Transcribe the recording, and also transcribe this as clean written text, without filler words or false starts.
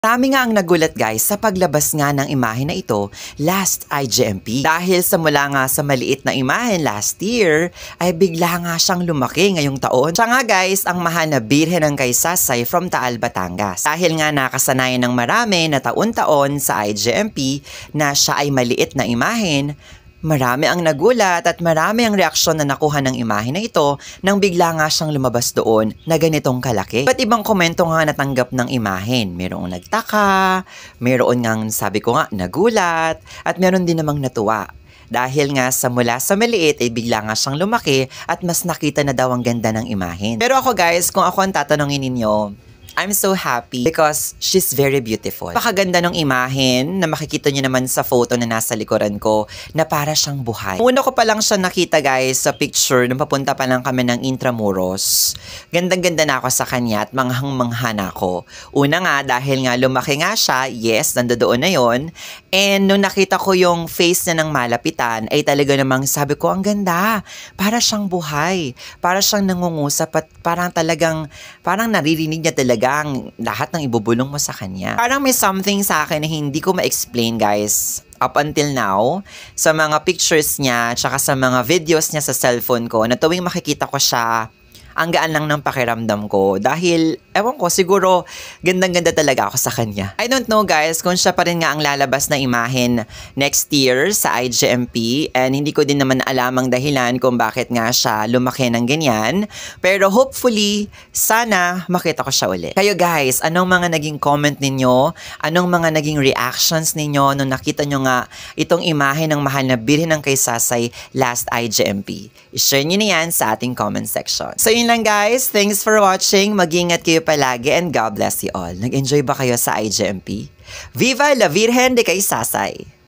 Marami nga ang nagulat guys sa paglabas nga ng imahe na ito last IGMP. Dahil sa mula nga sa maliit na imahe last year, ay bigla nga siyang lumaki ngayong taon. Siya nga guys ang mahal na Birhen ng Kaysasay from Taal, Batangas. Dahil nga nakasanayan ng marami na taon-taon sa IGMP na siya ay maliit na imahen, marami ang nagulat at marami ang reaksyon na nakuha ng imahe na ito nang bigla nga siyang lumabas doon na ganitong kalaki. Iba't ibang komento nga natanggap ng imahen. Mayroong nagtaka, mayroon ngang sabi ko nga nagulat, at mayroon din namang natuwa. Dahil nga sa mula sa maliit ay bigla nga siyang lumaki at mas nakita na daw ang ganda ng imahen. Pero ako guys, kung ako ang tatanungin ninyo, I'm so happy because she's very beautiful. Pakaganda ng imahen na makikita niyo naman sa photo na nasa likuran ko na para siyang buhay. Una ko pa lang siya nakita guys sa picture nung papunta pa lang kami ng Intramuros. Gandang-ganda na ako sa kanya at manghang-mangha na ako. Una nga dahil nga lumaki nga siya, yes, nandoon na yon. And nung nakita ko yung face niya ng malapitan ay talaga namang sabi ko ang ganda. Para siyang buhay. Para siyang nangungusap at parang naririnig niya talaga ang lahat ng ibubulong mo sa kanya. Parang may something sa akin na hindi ko ma-explain guys up until now sa mga pictures niya tsaka sa mga videos niya sa cellphone ko na tuwing makikita ko siya, ang gaan lang ng pakiramdam ko dahil, ewan ko, siguro gandang-ganda talaga ako sa kanya. I don't know guys kung siya pa rin nga ang lalabas na imahen next year sa IGMP and hindi ko din naman alam ang dahilan kung bakit nga siya lumaki ng ganyan. Pero hopefully, sana makita ko siya ulit. Kayo guys, anong mga naging comment ninyo? Anong mga naging reactions ninyo nung nakita nyo nga itong imahe ng mahal na Birhen ng Kaysasay last IGMP? I-share nyo na yan sa ating comment section. So yun lang guys, thanks for watching, mag-ingat kayo palagi and God bless you all. Nag-enjoy ba kayo sa IGMP? Viva la Virgen de Kaysasay!